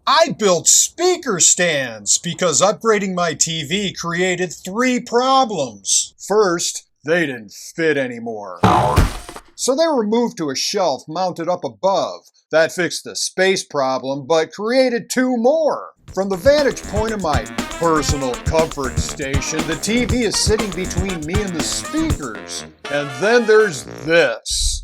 I built speaker stands because upgrading my TV created 3 problems. First, they didn't fit anymore. So they were moved to a shelf mounted up above. That fixed the space problem, but created 2 more. From the vantage point of my personal comfort station, the TV is sitting between me and the speakers. And then there's this.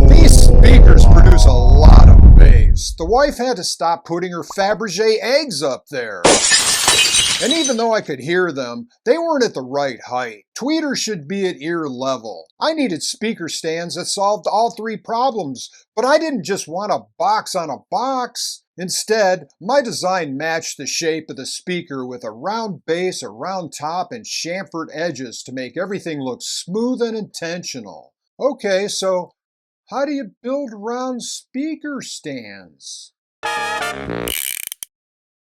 These speakers produce a lot of bass. The wife had to stop putting her Fabergé eggs up there. And even though I could hear them, they weren't at the right height. Tweeters should be at ear level. I needed speaker stands that solved all 3 problems, but I didn't just want a box on a box. Instead, my design matched the shape of the speaker with a round base, a round top, and chamfered edges to make everything look smooth and intentional. Okay, so how do you build round speaker stands?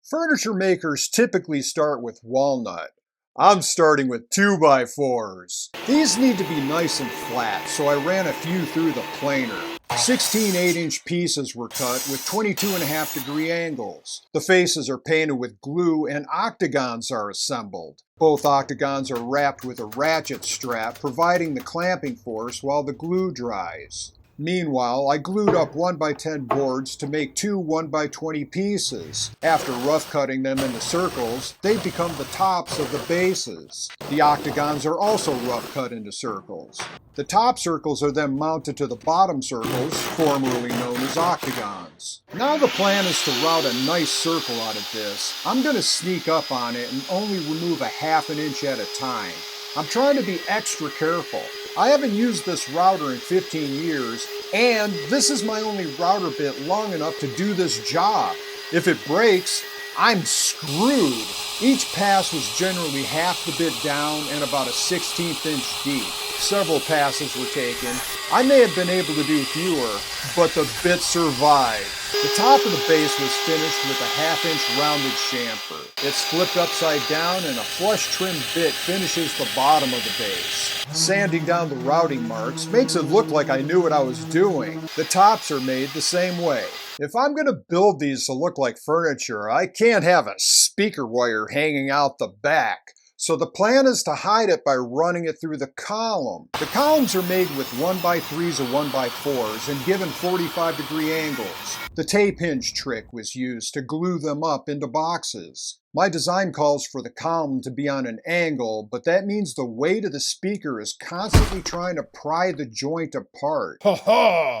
Furniture makers typically start with walnut. I'm starting with 2x4s. These need to be nice and flat, so I ran a few through the planer. 16 8-inch pieces were cut with 22.5-degree angles. The faces are painted with glue and octagons are assembled. Both octagons are wrapped with a ratchet strap, providing the clamping force while the glue dries. Meanwhile, I glued up 1x10 boards to make 2 1x20 pieces. After rough cutting them into circles, they become the tops of the bases. The octagons are also rough cut into circles. The top circles are then mounted to the bottom circles, formerly known as octagons. Now the plan is to route a nice circle out of this. I'm going to sneak up on it and only remove a 1/2 inch at a time. I'm trying to be extra careful. I haven't used this router in 15 years, and this is my only router bit long enough to do this job. If it breaks, I'm screwed. Each pass was generally half the bit down and about a 1/16 inch deep. Several passes were taken. I may have been able to do fewer, but the bit survived. The top of the base was finished with a 1/2 inch rounded chamfer. It's flipped upside down and a flush trimmed bit finishes the bottom of the base. Sanding down the routing marks makes it look like I knew what I was doing. The tops are made the same way. If I'm going to build these to look like furniture, I can't have a speaker wire hanging out the back. So the plan is to hide it by running it through the column. The columns are made with 1x3s or 1x4s and given 45-degree angles. The tape hinge trick was used to glue them up into boxes. My design calls for the column to be on an angle, but that means the weight of the speaker is constantly trying to pry the joint apart.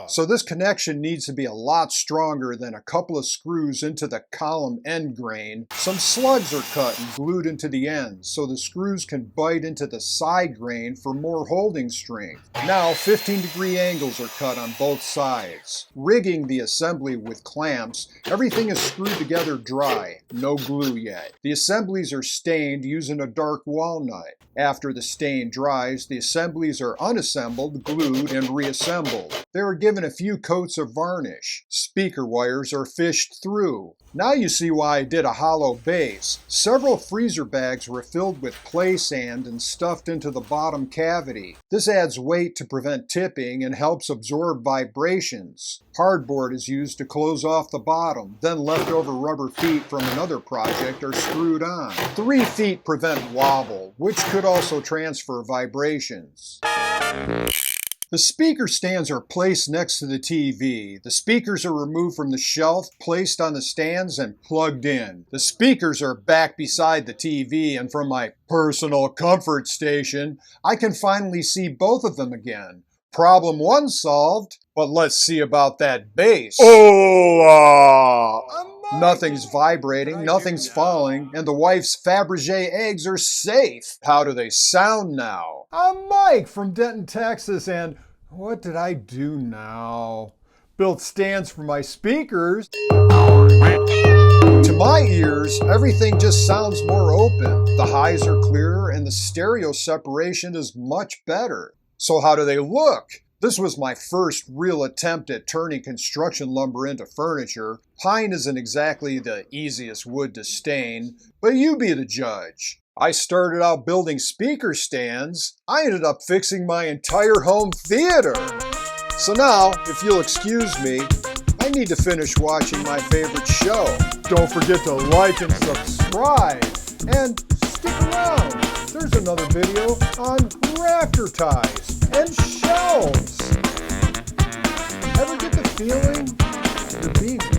So this connection needs to be a lot stronger than a couple of screws into the column end grain. Some slugs are cut and glued into the ends, so the screws can bite into the side grain for more holding strength. Now 15-degree angles are cut on both sides. Rigging the assembly with clamps, everything is screwed together dry, no glue yet. The assemblies are stained using a dark walnut. After the stain dries, the assemblies are unassembled, glued, and reassembled. They are given a few coats of varnish. Speaker wires are fished through. Now you see why I did a hollow base. Several freezer bags were filled with play sand and stuffed into the bottom cavity. This adds weight to prevent tipping and helps absorb vibrations. Hardboard is used to close off the bottom, then leftover rubber feet from another project are screwed on. 3 feet prevent wobble, which could also transfer vibrations. The speaker stands are placed next to the TV. The speakers are removed from the shelf, placed on the stands, and plugged in. The speakers are back beside the TV, and from my personal comfort station, I can finally see both of them again. Problem 1 solved, but let's see about that bass. Nothing's vibrating, nothing's falling, and the wife's Fabergé eggs are safe. How do they sound now? I'm Mike from Denton, Texas, and what did I do now? Built stands for my speakers. To my ears, everything just sounds more open. The highs are clearer and the stereo separation is much better. So how do they look? This was my first real attempt at turning construction lumber into furniture. Pine isn't exactly the easiest wood to stain, but you be the judge. I started out building speaker stands. I ended up fixing my entire home theater. So now, if you'll excuse me, I need to finish watching my favorite show. Don't forget to like and subscribe. And stick around. There's another video on rafter ties and shelves. Ever get the feeling you're being